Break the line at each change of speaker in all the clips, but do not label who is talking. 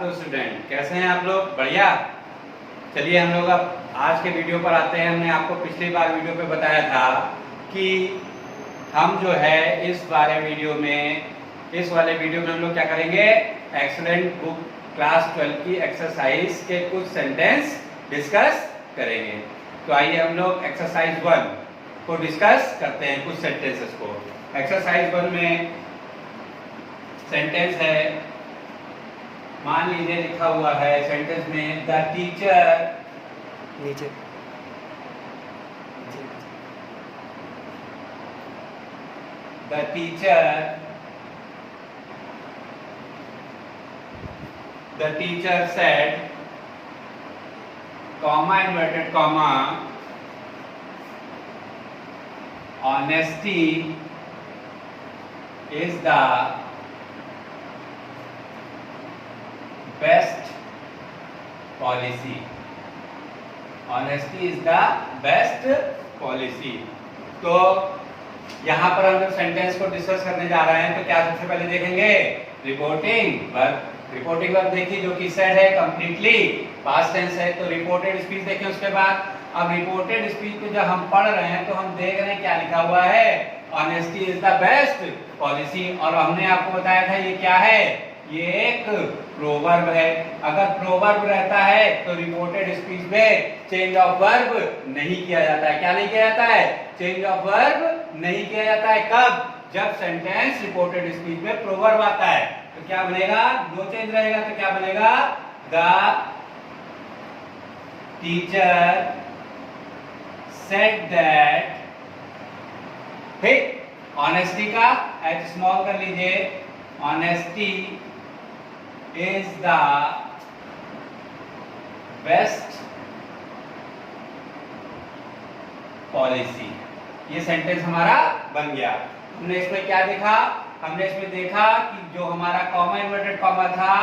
तो स्टूडेंट कैसे हैं आप लोग? बढ़िया। चलिए हम लोग अब आज के वीडियो पर आते हैं। हमने आपको पिछली बार वीडियो पे बताया था कि हम जो है इस वाले वीडियो में हम लोग क्या करेंगे, एक्सीलेंट बुक क्लास 12 की एक्सरसाइज के कुछ सेंटेंस डिस्कस करेंगे। तो आइए हम लोग एक्सरसाइज 1 को डिस्कस करते हैं, कुछ सेंटेंसेस को। एक्सरसाइज 1 में सेंटेंस है, मान लीजिए लिखा हुआ है सेंटेंस में, द टीचर
नीचे
the teacher said, comma inverted comma, honesty is the best policy. Honesty is the best policy. तो यहाँ पर हम जब सेंटेंस को डिस्कस करने जा रहे हैं तो क्या सबसे पहले देखेंगे, रिपोर्टिंग वर्ब। रिपोर्टिंग वर्ब देखिए जो कि सेड है, कंप्लीटली पास्ट टेंस है। तो रिपोर्टेड स्पीच देखें उसके बाद। अब रिपोर्टेड स्पीच को जब हम पढ़ रहे हैं तो हम देख रहे हैं क्या लिखा हुआ है, honesty is the best policy. और हमने आपको बताया था ये क्या है, ये एक प्रोवर्ब है। अगर प्रोवर्ब रहता है तो रिपोर्टेड स्पीच में चेंज ऑफ वर्ब नहीं किया जाता है। क्या नहीं किया जाता है? चेंज ऑफ वर्ब नहीं किया जाता है। कब? जब सेंटेंस रिपोर्टेड स्पीच में प्रोवर्ब आता है। तो क्या बनेगा, नो चेंज रहेगा। तो क्या बनेगा, द टीचर सेड दैट, ठीक। ऑनेस्टी का एच स्मॉल कर लीजिए, honesty is the best policy. ये सेंटेंस हमारा बन गया। हमने इसमें क्या देखा, हमने इसमें देखा कि जो हमारा कॉमा इन्वर्टेड कॉमा था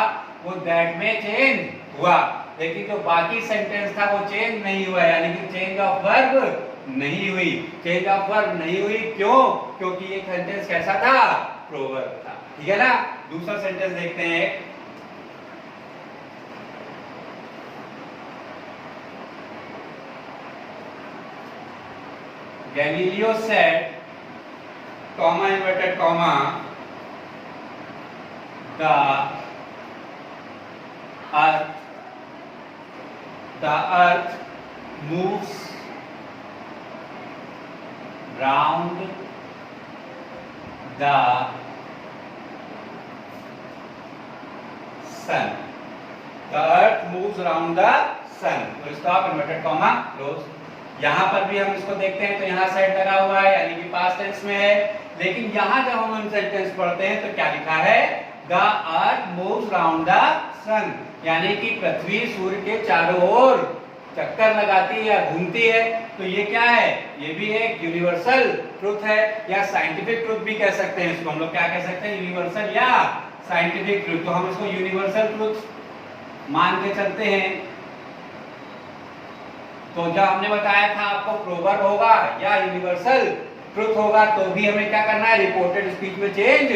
वो दैट में चेंज हुआ, लेकिन जो बाकी सेंटेंस था वो चेंज नहीं हुआ, यानी कि चेंज ऑफ वर्ब नहीं हुई। चेंज ऑफ वर्ब नहीं हुई क्यों? क्योंकि ये सेंटेंस कैसा था, प्रोवर्ब था। ठीक है ना। दूसरा सेंटेंस देखते हैं। Galileo said, comma inverted comma, the earth moves round the sun. The earth moves round the sun. तो स्टॉप इन्वर्टेड कॉमा क्लोज। यहां पर भी हम इसको देखते हैं तो यहां साइड लगा हुआ है, यानी कि पास्ट टेंस में है। लेकिन यहां जब हम सेंटेंस पढ़ते हैं तो क्या लिखा है, the earth moves round the sun, यानी कि पृथ्वी सूर्य के चारों ओर चक्कर लगाती है या घूमती है। तो ये क्या है, ये भी एक यूनिवर्सल ट्रुथ है, या साइंटिफिक ट्रुथ भी कह सकते हैं इसको। हम लोग क्या कह सकते हैं, यूनिवर्सल या साइंटिफिक ट्रुथ। तो हम इसको यूनिवर्सल ट्रुथ मान के चलते हैं। तो जब हमने बताया था आपको प्रोवर्ब होगा या यूनिवर्सल ट्रुथ होगा तो भी हमें क्या करना है, रिपोर्टेड स्पीच में चेंज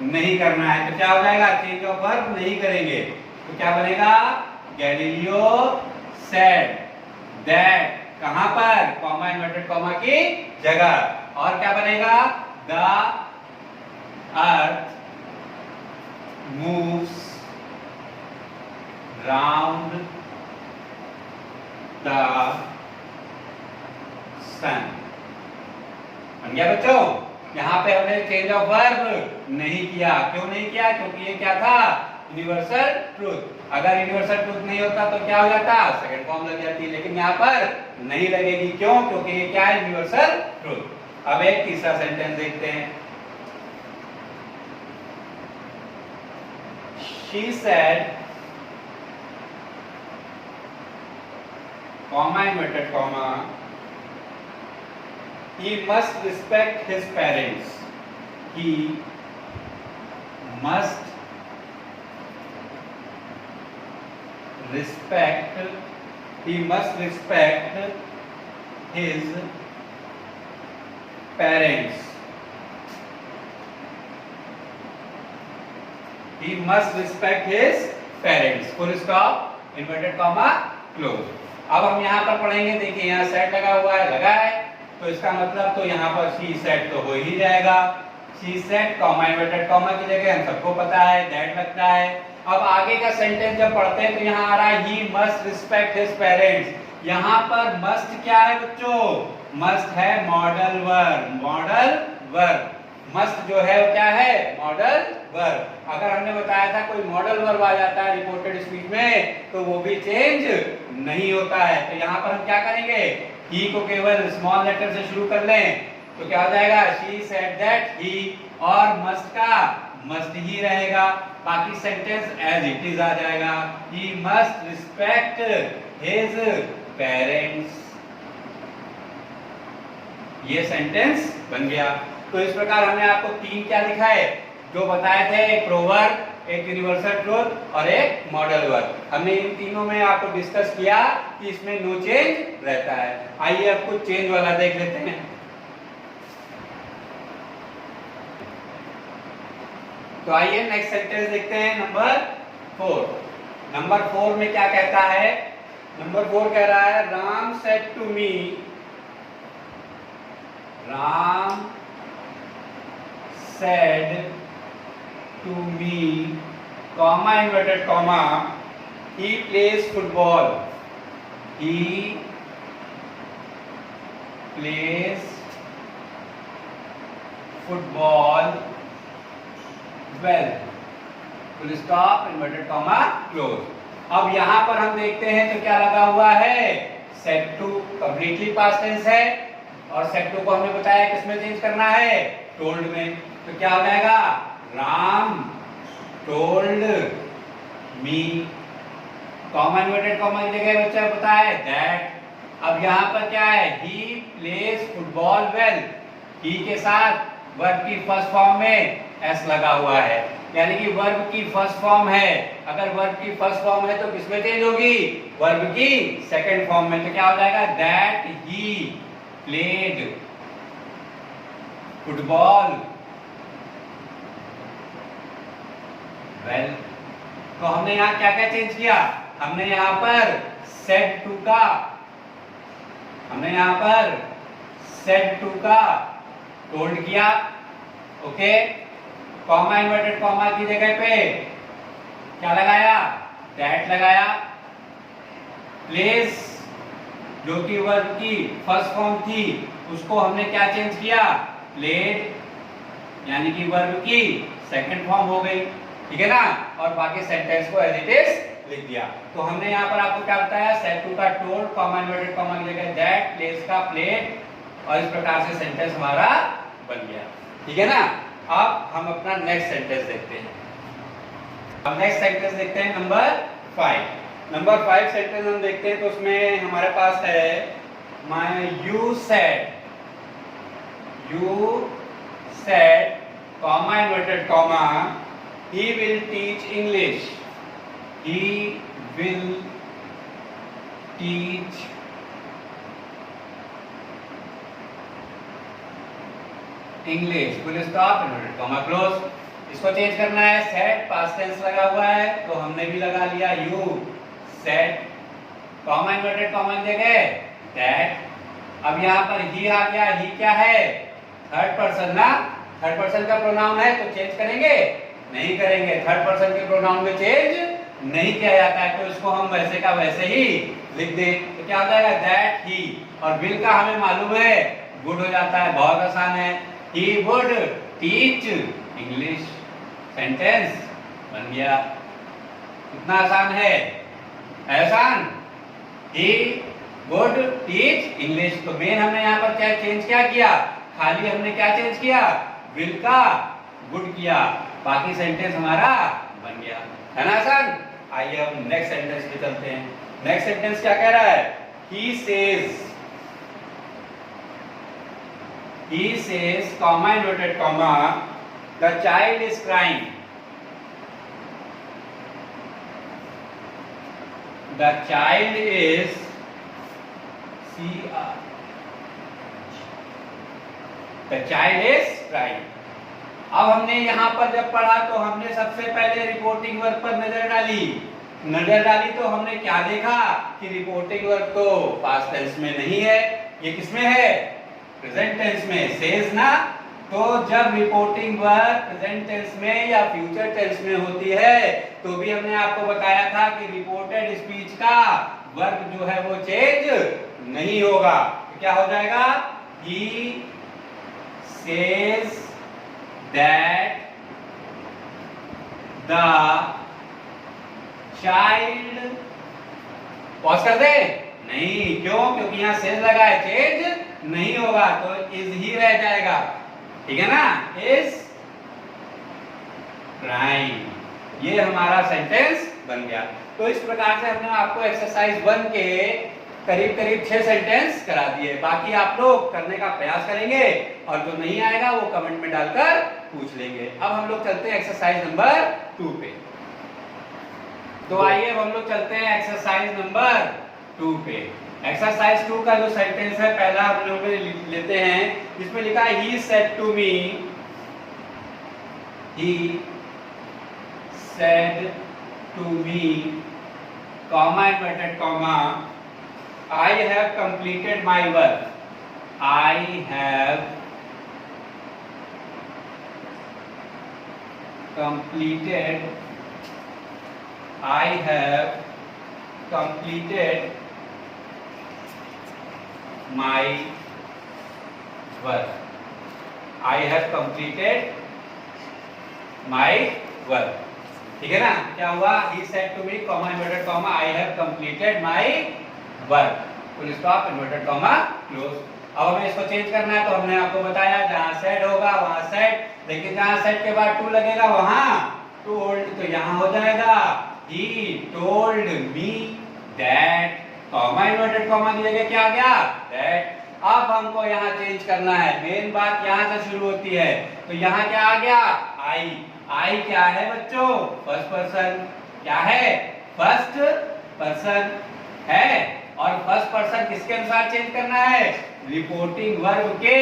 नहीं करना है। तो क्या हो जाएगा, चेंज ऑफ वर्ब नहीं करेंगे। तो क्या बनेगा, गैलीलियो सेड दैट, कहां पर, कॉमा इन्वर्टेड कॉमा की जगह। और क्या बनेगा, the earth moves round the sun. बन गया बच्चों। यहाँ पे हमने चेंज ऑफ वर्ब नहीं किया। क्यों नहीं किया? क्योंकि ये क्या था, यूनिवर्सल ट्रुथ। अगर यूनिवर्सल ट्रुथ नहीं होता तो क्या हो जाता, सेकंड फॉर्म लग जाती। लेकिन यहाँ पर नहीं लगेगी। क्यों? क्योंकि ये क्या है, यूनिवर्सल ट्रुथ। अब एक तीसरा सेंटेंस देखते हैं। She said, comma inverted comma, he must respect his parents. He must respect his parents. He must respect his parents, full stop, inverted comma, close. अब हम यहाँ पर पढ़ेंगे, देखिए यहाँ सेट लगा हुआ है, लगा है, तो इसका मतलब तो यहाँ पर शी सेट तो हो ही जाएगा। She said comma inverted comma की जगह हम सबको पता है दैट लगता है। अब आगे का सेंटेंस जब पढ़ते हैं तो यहाँ आ रहा है he must respect his parents. यहाँ पर मस्ट क्या है बच्चों? मस्ट है modal verb, modal verb. Must जो है वो क्या है? Modal verb. अगर हमने बताया था कोई मॉडल वर्ब आ जाता है रिपोर्टेड स्पीच में तो वो भी चेंज नहीं होता है। तो यहाँ पर हम क्या करेंगे, ही को केवल स्मॉल लेटर से शुरू कर लें तो क्या हो जाएगा? शी सेड दैट ही, और मस्ट का मस्ट ही रहेगा, बाकी सेंटेंस एज इट इज आ जाएगा। He must respect his parents, ये सेंटेंस बन गया। तो इस प्रकार हमने आपको तीन क्या दिखाए जो बताए थे, एक प्रोवर्ब, एक यूनिवर्सल ट्रूथ और एक मॉडल वर्ब। हमने इन तीनों में आपको डिस्कस किया कि इसमें नो चेंज रहता है। आइए अब कुछ चेंज वाला देख लेते हैं। तो आइए नेक्स्ट सेंटेंस देखते हैं, नंबर 4। नंबर 4 में क्या कहता है? नंबर 4 कह रहा है Ram said to me, Ram said to me, comma inverted comma, he plays football, he plays football well, full stop, inverted comma, close। अब यहां पर हम देखते हैं तो क्या लगा हुआ है? said to completely past tense है, और said to को हमने बताया किसमें चेंज करना है? told में। तो क्या हो जाएगा? Ram told me, comma inverted comma की जगह बच्चा पता है दैट। अब यहाँ पर क्या है? ही प्लेज फुटबॉल वेल, ही के साथ वर्ब की फर्स्ट फॉर्म में एस लगा हुआ है, यानी कि वर्ब की फर्स्ट फॉर्म है। अगर वर्ब की फर्स्ट फॉर्म है तो किसमें चेंज होगी? वर्ब की सेकंड फॉर्म में। तो क्या हो जाएगा? That he played football well. तो हमने यहाँ क्या क्या चेंज किया? हमने यहाँ पर सेड टू का, हमने यहाँ पर सेड टू का टोल्ड किया, ओके। कॉमा इन्वर्टेड कॉमा की जगह पे क्या लगाया? दैट लगाया। प्लेस जो कि वर्ब की फर्स्ट फॉर्म थी उसको हमने क्या चेंज किया? प्लेड, यानी कि वर्ब की सेकंड फॉर्म हो गई, ठीक है ना। और बाकी सेंटेंस को एज इट इज लिख दिया। तो हमने यहाँ पर आपको क्या बताया? सेड टू का टोल्ड, कॉमा इन्वर्टेड कॉमा की जगह दैट, प्लेस का प्लेड, और इस प्रकार से सेंटेंस हमारा बन गया, ठीक है ना। अब हम अपना नेक्स्ट सेंटेंस देखते हैं। अब नेक्स्ट सेंटेंस देखते हैं नंबर 5। नंबर 5 सेंटेंस हम देखते हैं तो उसमें हमारे पास है my you said, you said, comma inverted comma, he will teach English, he will teach English, full stop, inverted comma, close। इसको चेंज करना है, said past tense लगा हुआ है तो हमने भी लगा लिया you said, comma inverted comma की जगह that। अब यहाँ पर he आ गया, he क्या है? थर्ड पर्सन ना, थर्ड पर्सन का प्रोनाउन है तो चेंज करेंगे? नहीं करेंगे। थर्ड पर्सन के प्रोनाउन में चेंज नहीं किया जाता है, तो इसको हम वैसे का वैसे ही लिख दें। तो क्या हो जाएगा? दैट ही, और विल का हमें मालूम है वुड हो जाता है, बहुत आसान है। He would teach English, sentence बन गया। कितना आसान है? आसान। He would teach English. तो मेन हमने यहाँ पर क्या चेंज क्या किया? खाली हमने क्या चेंज किया? विल का वुड किया, बाकी सेंटेंस हमारा बन गया, है ना आसान। आइए हम नेक्स्ट सेंटेंस पे चलते हैं। नेक्स्ट सेंटेंस क्या कह रहा है? he says comma inverted comma, the child is crying, the child is the child is crying। अब हमने यहाँ पर जब पढ़ा तो हमने सबसे पहले रिपोर्टिंग वर्ब पर नजर डाली। नजर डाली तो हमने क्या देखा कि रिपोर्टिंग वर्ब तो पास्ट टेंस में नहीं है, ये किसमें है? प्रेजेंट टेंस में। सेज ना, तो जब रिपोर्टिंग वर्ब प्रेजेंट टेंस में या फ्यूचर टेंस में होती है तो भी हमने आपको बताया था कि रिपोर्टेड स्पीच का वर्ब जो है वो चेंज नहीं होगा। तो क्या हो जाएगा? He says that the child, pause कर दे? नहीं, क्यों? क्योंकि यहां सेज लगा है, चेंज नहीं होगा, तो इज ही रह जाएगा। ठीक है ना? इज क्राइंग, ये हमारा सेंटेंस बन गया। तो इस प्रकार से हमने आपको एक्सरसाइज 1 के करीब करीब 6 सेंटेंस करा दिए। बाकी आप लोग करने का प्रयास करेंगे और जो नहीं आएगा वो कमेंट में डालकर पूछ लेंगे। अब हम लोग चलते हैं एक्सरसाइज नंबर 2 पे। तो आइए अब हम लोग चलते हैं एक्सरसाइज नंबर 2 पे। एक्सरसाइज 2 का जो सेंटेंस है पहला हम लोग लेते हैं। इसमें लिखा है he said to me, he said to me, comma inverted comma, I have completed my work. I have completed my work. I have completed my work. ठीक है ना? क्या हुआ? He said to me, comma inverted comma, I have completed my work, full stop, inverted comma, close. अब हमें इसको change करना है तो हमने आपको बताया जहां सेड होगा वहां सेड, लेकिन जहां सेड के बाद टू लगेगा वहां टोल्ड, तो यहां हो जाएगा he told me that, comma inverted comma की जगह क्या आ गया? दैट। अब हमको यहां चेंज करना है, मेन बात यहां से शुरू होती है, तो यहां क्या आ गया? आई। आई क्या है बच्चों? First person. क्या है? फर्स्ट पर्सन है। और फर्स्ट पर्सन किसके अनुसार चेंज करना है? रिपोर्टिंग वर्ब के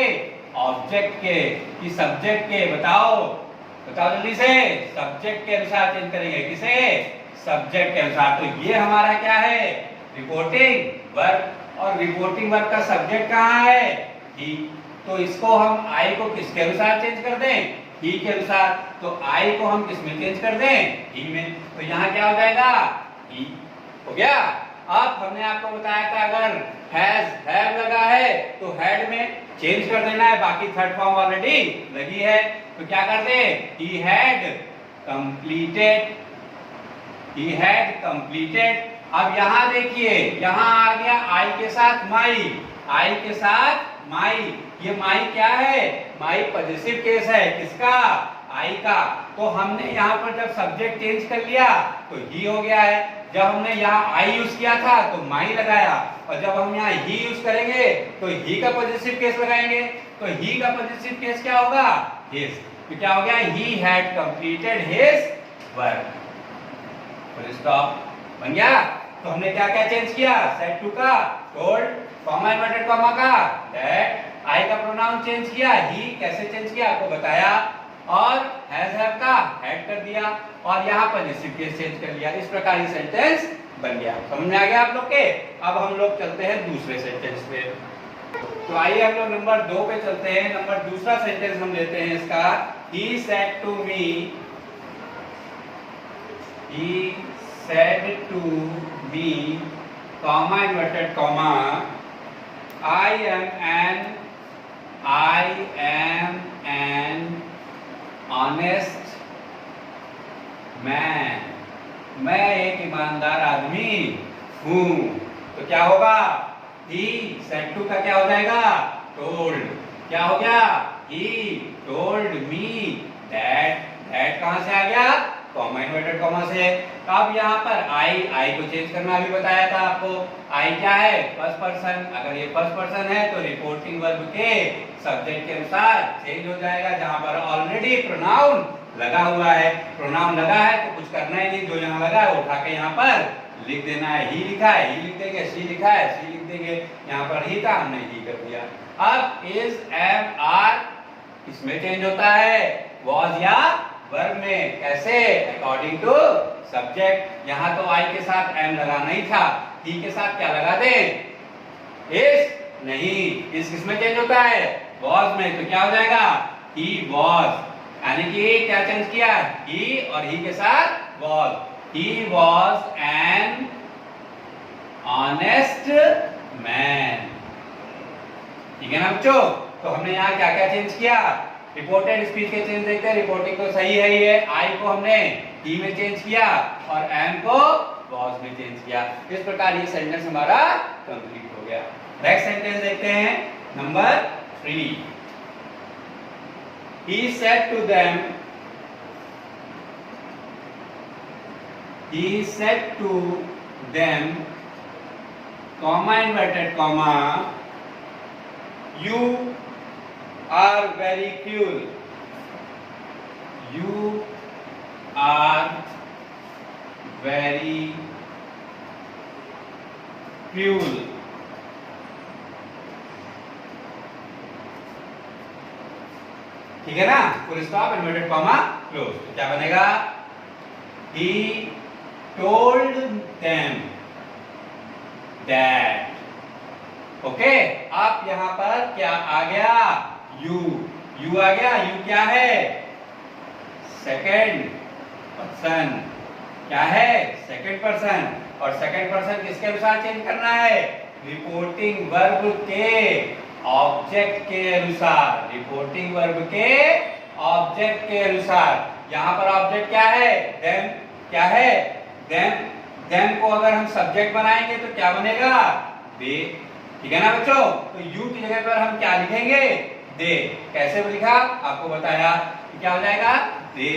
ऑब्जेक्ट के कि सब्जेक्ट के। बताओ बताओ जल्दी से। सब्जेक्ट के अनुसार चेंज करेंगे। किसे? सब्जेक्ट के अनुसार। तो ये हमारा क्या है? Reporting verb. और रिपोर्टिंग वर्ब का सब्जेक्ट कहाँ है? ही। तो इसको हम आई को किसके अनुसार चेंज कर दें? ही के अनुसार। तो आई को हम किस में चेंज कर दें? ही में। तो यहाँ क्या हो जाएगा? ही। हो गया। अब हमने आपको बताया था अगर हैज हैव लगा है तो हैड में चेंज कर देना है, बाकी थर्ड फॉर्म ऑलरेडी लगी है। तो क्या कर दे? He had completed, he had completed. अब यहां देखिए, यहां आ गया आई के साथ माई, आई के साथ माई। ये माई क्या है? माई पॉजिटिव केस है। किसका? आई का। तो हमने यहाँ पर जब सब्जेक्ट चेंज कर लिया तो ही हो गया है। जब हमने यहाँ आई यूज किया था तो माई लगाया, और जब हम यहाँ ही यूज करेंगे तो ही का पॉजिटिव केस लगाएंगे। तो ही का पॉजिटिव केस क्या होगा? हिज। तो क्या हो गया? ही had completed his work. Full stop बन गया। तो हमने क्या क्या चेंज किया? सेड टू का टोल्ड, कॉमा इन्वर्टेड कॉमा का दैट, आई का प्रोनाउन चेंज किया, ही कैसे चेंज किया आपको बताया, और हैज हैव का हैड कर दिया, और यहाँ पॉजिटिव केस चेंज कर लिया। इस प्रकार ये सेंटेंस बन गया। समझ में आ गया आप लोग के? अब हम लोग चलते हैं दूसरे सेंटेंस पे। तो आइए हम लोग नंबर 2 पे चलते हैं। नंबर दूसरा सेंटेंस हम लेते हैं इसका। He said to me, he said to me, comma inverted comma, I am an honest man. मैं एक ईमानदार आदमी हूँ। तो क्या होगा? He said to का क्या हो जाएगा? Told। क्या हो गया? He told me that। that कहाँ से आ गया? कॉमा इन्वर्टेड कॉमा से। अब यहाँ पर आई को चेंज करना भी बताया था आपको। आई क्या है? First person. अगर ये फर्स्ट पर्सन है तो रिपोर्टिंग वर्ब के सब्जेक्ट के अनुसार चेंज हो जाएगा, जहां पर ऑलरेडी प्रोनाउन लगा हुआ है। प्रोनाउन लगा है तो कुछ करना ही नहीं, जो यहाँ लगा है वो उठा के यहाँ पर लिख देना है। ही लिखा है ही लिख देंगे, सी लिखा है सी लिख देंगे। यहाँ पर ही था, हमने ही कर दिया। अब इज, एम, आर इसमें चेंज होता है, वॉज या वर्ब में। कैसे? According to subject. यहां तो आई के साथ एम लगाना ही था, ही के साथ क्या लगा दें? इस नहीं, इस किसमें चेंज होता है? वॉज में। तो क्या हो जाएगा? ही वॉज, यानी कि क्या चेंज किया? ही और ही के साथ was. He was an honest man. ठीक है ना बच्चों? तो हमने यहाँ क्या क्या चेंज किया? रिपोर्टेड स्पीच के चेंज देखते हैं। रिपोर्टिंग तो सही है ही है। आई को हमने ही में चेंज किया और एम को वॉज में चेंज किया। इस प्रकार ये सेंटेंस हमारा कंप्लीट हो गया। नेक्स्ट सेंटेंस देखते हैं, number 3। He said to them, comma inverted comma, you are very cruel. You are very cruel. ठीक है ना? Full stop, inverted comma, close. तो क्या बनेगा? He told them that. Okay, अब यहां पर क्या आ गया? यू आ गया। यू क्या है? Second person. क्या है? Second person. और सेकंड पर्सन किसके अनुसार चेंज करना है? रिपोर्टिंग वर्ब के ऑब्जेक्ट के अनुसार। रिपोर्टिंग वर्ब के ऑब्जेक्ट के अनुसार। यहां पर ऑब्जेक्ट क्या है? देम। क्या है? देम को अगर हम सब्जेक्ट बनाएंगे तो क्या बनेगा? दे। ठीक है ना बच्चों? तो यू की जगह पर हम क्या लिखेंगे? दे। कैसे लिखा? आपको बताया। क्या हो जाएगा? दे।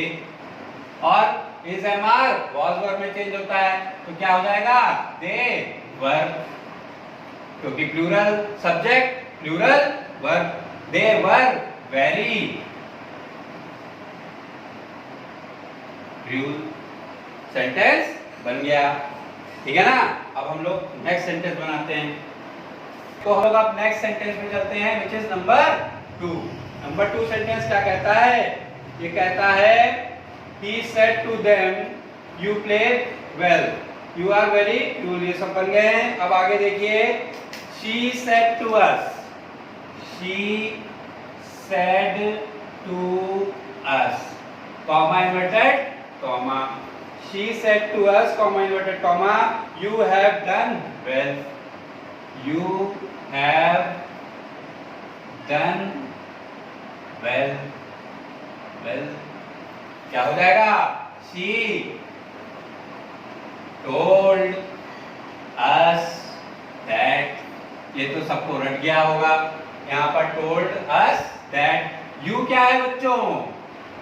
और is am are was verb में चेंज होता है, तो क्या हो जाएगा? They verb. क्योंकि plural subject, plural verb. They were very cruel. Sentence बन गया। ठीक है ना? अब हम लोग नेक्स्ट सेंटेंस बनाते हैं। तो हम लोग अब नेक्स्ट सेंटेंस में चलते हैं, which is number 2। Number 2 sentence क्या कहता है? ये कहता है he said to them you played well, you are very cruel। ये सब बन गए हैं। अब आगे देखिए, she said to us, she said to us, comma inverted comma, she said to us, comma inverted comma, you have done well, you have done well, well क्या हो जाएगा? She told us that। ये तो सबको रट गया होगा। यहाँ पर told us that, you क्या है बच्चों?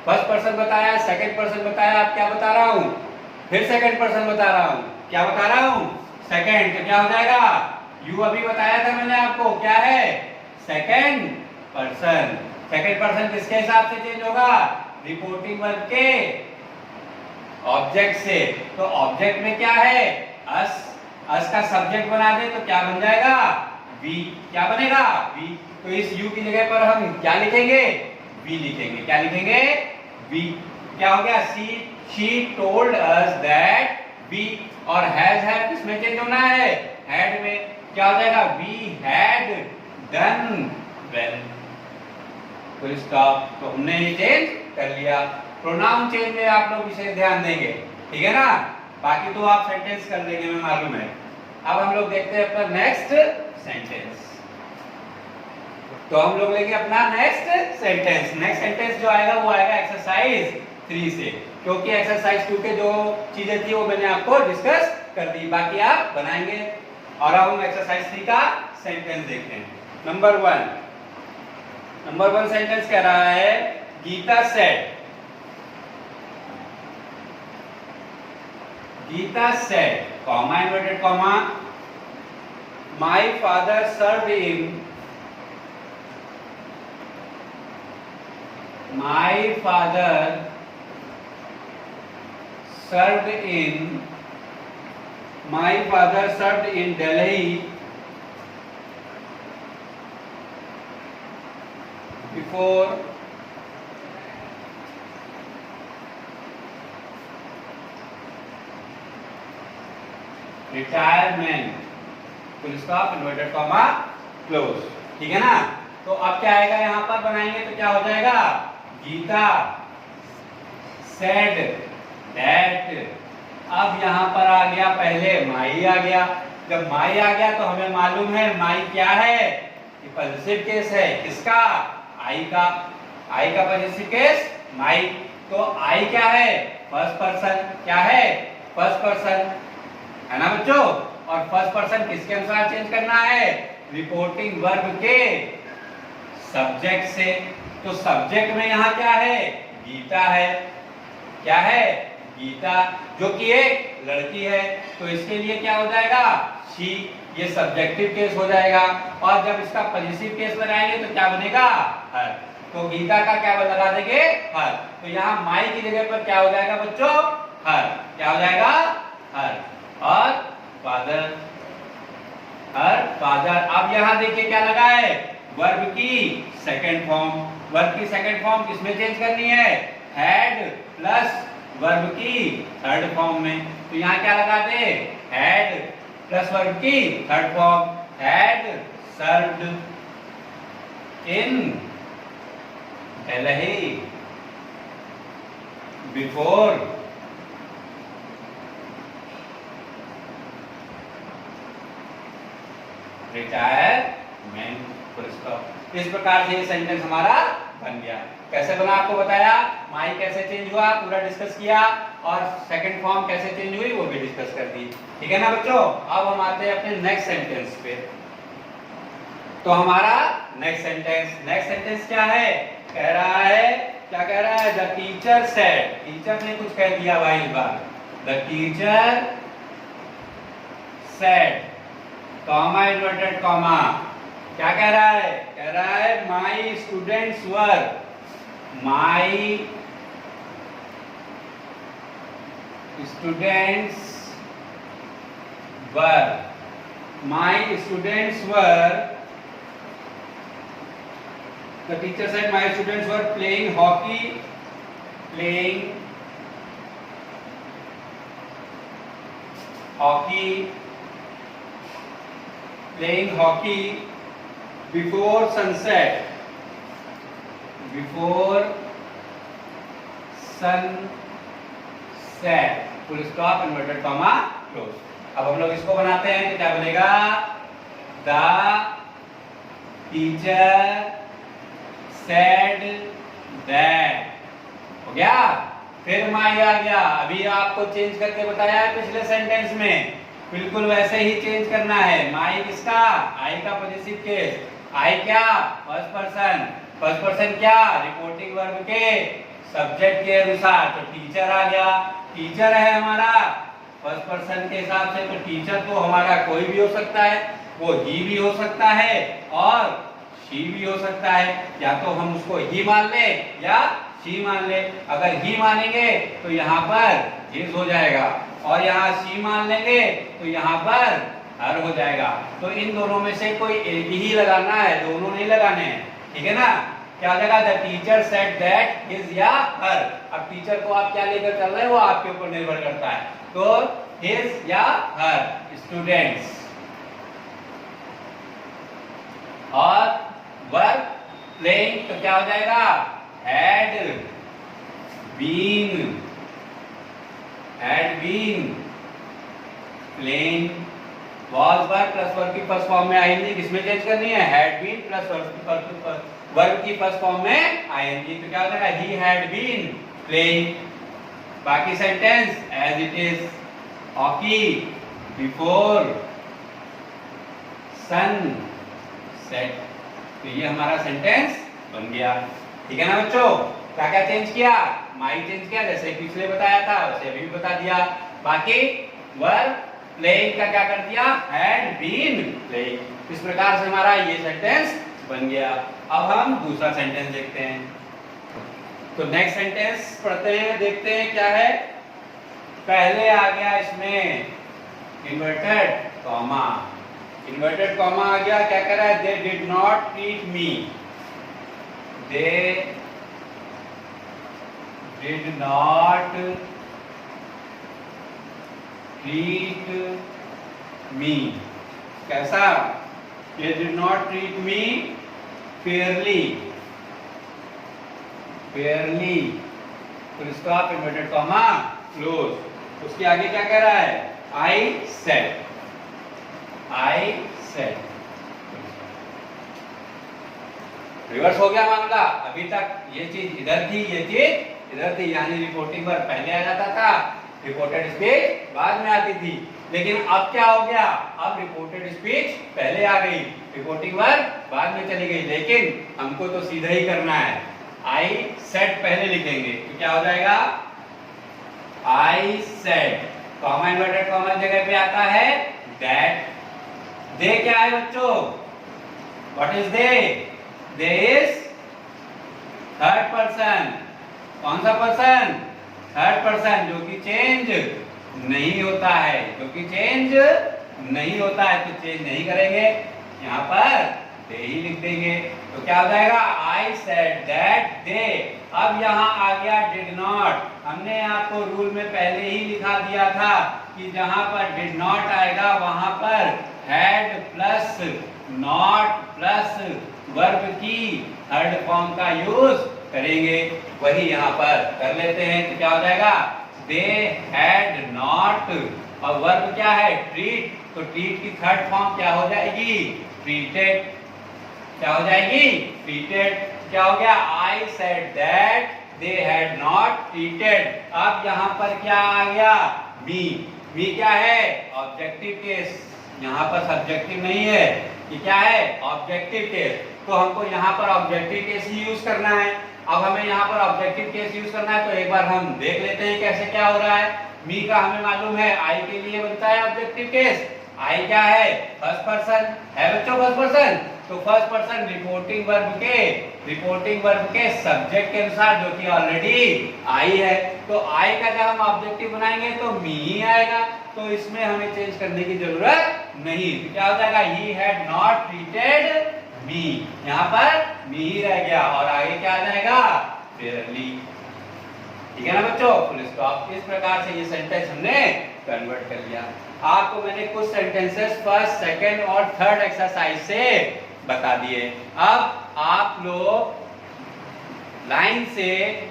फर्स्ट पर्सन बताया, सेकंड पर्सन बताया, अब क्या बता रहा हूँ? फिर सेकंड पर्सन बता रहा हूँ। क्या बता रहा हूँ? सेकंड। तो क्या हो जाएगा? यू अभी बताया था मैंने आपको, क्या है? Second person. सेकंड पर्सन किसके हिसाब से चेंज होगा? रिपोर्टिंग वर्ब के ऑब्जेक्ट से। तो ऑब्जेक्ट में क्या है? अस का सब्जेक्ट बना दे तो क्या बन जाएगा? वी। क्या बनेगा? वी। तो इस यू की जगह पर हम क्या लिखेंगे? वी लिखेंगे। क्या लिखेंगे? वी। क्या हो गया? She told us that we. और हैज है किसमें चेंज होना है? हैड में। क्या हो जाएगा? We had done well. Full stop. तो हमने ये चेंज कर लिया। प्रोनाउन चेंज में आप लोग विशेष ध्यान देंगे। ठीक है ना? बाकी तो आप सेंटेंस कर देंगे, मैं मालूम है। अब हम लोग देखते हैं अपना नेक्स्ट सेंटेंस। तो हम लोग लेंगे अपना नेक्स्ट सेंटेंस। नेक्स्ट सेंटेंस जो आएगा वो आएगा एक्सरसाइज 3 से, क्योंकि एक्सरसाइज 2 के जो चीजें थी वो मैंने आपको डिस्कस कर दी, बाकी आप बनाएंगे। और अब हम एक्सरसाइज 3 का सेंटेंस देखते हैं। नंबर 1 सेंटेंस कह रहा है, Gita said, comma inverted comma, my father served in, my father served in Delhi before retirement, full stop, inverted comma, close. ठीक है ना। तो अब क्या आएगा, यहां पर बनाएंगे तो क्या हो जाएगा, गीता सेड दैट। अब यहां पर आ गया, पहले माई आ गया। जब माई आ गया तो हमें मालूम है माई क्या है, ये पॉजिटिव केस है, किसका, आई का। आई का पॉजिटिव केस माई। तो आई क्या है, फर्स्ट पर्सन। क्या है, फर्स्ट पर्सन, है ना बच्चों। और फर्स्ट पर्सन किसके अनुसार चेंज करना है, रिपोर्टिंग वर्ब के सब्जेक्ट से। तो सब्जेक्ट में यहां क्या है, गीता है। क्या है, गीता, जो कि एक लड़की है। तो इसके लिए क्या हो जाएगा, शी। ये सब्जेक्टिव केस हो जाएगा। और जब इसका पॉजिटिव केस लगाएंगे तो क्या बनेगा, हर। तो गीता का क्या लगा देंगे, हर। तो यहाँ माई की जगह पर क्या हो जाएगा बच्चों, हर। क्या हो जाएगा, हर। और फादर, हर फादर। अब यहाँ देखिए क्या लगा है, वर्ब की सेकंड फॉर्म। वर्ब की सेकंड फॉर्म किसमें चेंज करनी है, हैड प्लस वर्ब की थर्ड फॉर्म में। तो यहाँ क्या लगा दे, हैड प्लस वर्ब की third form, had served in Delhi before retirement, full stop. इस प्रकार से ये सेंटेंस हमारा बन गया। कैसे बना आपको बताया, माई कैसे चेंज हुआ पूरा डिस्कस किया, और सेकंड फॉर्म कैसे चेंज हुई वो भी डिस्कस कर दी। ठीक है ना बच्चों। अब हम आते हैं अपने नेक्स्ट सेंटेंस पे। तो हमारा नेक्स्ट सेंटेंस क्या है, कह रहा है, क्या कह रहा है, द टीचर सेड। टीचर ने कुछ कह दिया भाई इस बार, the teacher said, comma inverted comma. क्या कह रहा है, कह रहा है my students were, my students were, my students were, the teacher said my students were playing hockey playing hockey before sunset, full stop, inverted comma, close। अब हम लोग इसको बनाते हैं तो क्या बनेगा, the teacher said that। हो गया। फिर माई आ गया, अभी आपको चेंज करके बताया है पिछले सेंटेंस में, बिल्कुल वैसे ही चेंज करना है। माई किसका, आई का पॉजिटिव केस। आई क्या, फर्स्ट पर्सन। फर्स्ट पर्सन क्या, रिपोर्टिंग वर्ब के सब्जेक्ट के अनुसार। तो टीचर आ गया, टीचर है हमारा फर्स्ट पर्सन के हिसाब से। तो टीचर तो हमारा कोई भी हो सकता है, वो ही भी हो सकता है और शी भी हो सकता है। या तो हम उसको ही मान ले या शी मान ले। अगर ही मानेंगे तो यहाँ पर हिज हो जाएगा, और यहाँ शी मान लेंगे तो यहाँ पर हर हो जाएगा। तो इन दोनों में से कोई एक ही लगाना है, दोनों नहीं लगाने हैं। ठीक है ना। क्या लगा, the teacher said that his या हर। अब टीचर को आप क्या लेकर चल रहे हो, आपके ऊपर निर्भर करता है। तो हिज या हर स्टूडेंट्स, और वर्ब प्लेइंग तो क्या हो जाएगा, had been playing. Was verb plus verb की फर्स्ट फॉर्म में आईएनजी किसमें चेंज करनी है, हैड बीन प्लस वर्ब की फर्स्ट फॉर्म में आईएनजी। तो क्या हो जाएगा, ही हैड बीन प्लेइंग। बाकी sentence as it is, hockey before sun set. तो ये हमारा सेंटेंस बन गया। ठीक है ना बच्चों। क्या क्या चेंज किया, माई चेंज किया, जैसे पिछले बताया था वैसे अभी भी बता दिया। बाकी वर्ब प्लेइंग का क्या कर दिया, हैड बीन प्लेइंग। इस प्रकार से हमारा ये सेंटेंस बन गया। अब हम दूसरा सेंटेंस देखते हैं। तो नेक्स्ट सेंटेंस पढ़ते हैं, देखते हैं क्या है। पहले आ गया इसमें इन्वर्टेड कॉमा। इन्वर्टेड कॉमा आ गया, क्या कह रहा है, they did not treat me, they did not treat me. कैसा? He did not treat me fairly, fairly, फिर स्टॉप इन्वर्टेड कॉमा क्लोज। उसके आगे क्या कह रहा है? I said, I said। Reverse हो गया मामला। अभी तक ये चीज इधर थी, ये चीज इधर थी, यानी रिपोर्टिंग वर्ब पहले आ जाता था, रिपोर्टेड स्पीच बाद में आती थी। लेकिन अब क्या हो गया? अब रिपोर्टेड स्पीच पहले आ गई, रिपोर्टिंग वर्ब बाद में चली गई। लेकिन हमको तो सीधा ही करना है, I said पहले लिखेंगे तो क्या हो जाएगा? I said, comma inverted comma जगह पे आता है that। दे क्या है बच्चों? What is they? They is third person. कौन सा पर्सन? थर्ड पर्सन, जो कि चेंज नहीं होता है, जो कि चेंज नहीं होता है, तो चेंज नहीं करेंगे, यहाँ पर दे ही लिख देंगे। तो क्या हो जाएगा? I said that they। अब यहाँ आ गया did not। हमने आपको रूल में पहले ही लिखा दिया था कि जहां पर did not आएगा वहां पर had plus not plus verb की थर्ड फॉर्म का यूज करेंगे। वही यहाँ पर कर लेते हैं। तो क्या हो जाएगा? दे हैड नॉट, और वर्ब क्या है? ट्रीट। तो ट्रीट की थर्ड फॉर्म क्या हो जाएगी? ट्रीटेड। क्या हो जाएगी? ट्रीटेड। क्या हो गया? I said that they had not treated. अब यहाँ पर क्या आ गया? मी। मी क्या है? Objective case. यहाँ पर सब्जेक्टिव नहीं है, ये क्या है? Objective case. तो हमको यहाँ पर ऑब्जेक्टिव केस ही यूज करना है। अब हमें यहाँ पर ऑब्जेक्टिव केस यूज करना है, तो एक बार हम देख लेते हैं कैसे क्या हो रहा है। मी का हमें मालूम है आई के लिए बनता है ऑब्जेक्टिव केस। आई क्या है? फर्स्ट पर्सन है बच्चों, फर्स्ट पर्सन। तो फर्स्ट पर्सन रिपोर्टिंग वर्ब के सब्जेक्ट के अनुसार, जो कि ऑलरेडी आई है। तो आई का जब हम ऑब्जेक्टिव बनाएंगे तो मी ही आएगा, तो इसमें हमें चेंज करने की जरूरत नहीं। तो क्या हो जाएगा? He had not treated me. यहाँ पर मी ही रह गया और आगे क्या आ जाएगा? फेयरली। ठीक है ना बच्चों? Full stop. इस प्रकार से ये सेंटेंस हमने कन्वर्ट कर लिया। आपको मैंने कुछ सेंटेंसेस फर्स्ट, सेकंड और थर्ड एक्सरसाइज से बता दिए। अब आप लोग लाइन से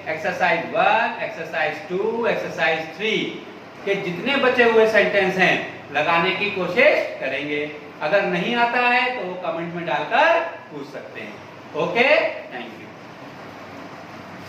एक्सरसाइज 1, एक्सरसाइज 2, एक्सरसाइज 3 के जितने बचे हुए सेंटेंस हैं लगाने की कोशिश करेंगे। अगर नहीं आता है तो कमेंट में डालकर पूछ सकते हैं। Okay, thank you.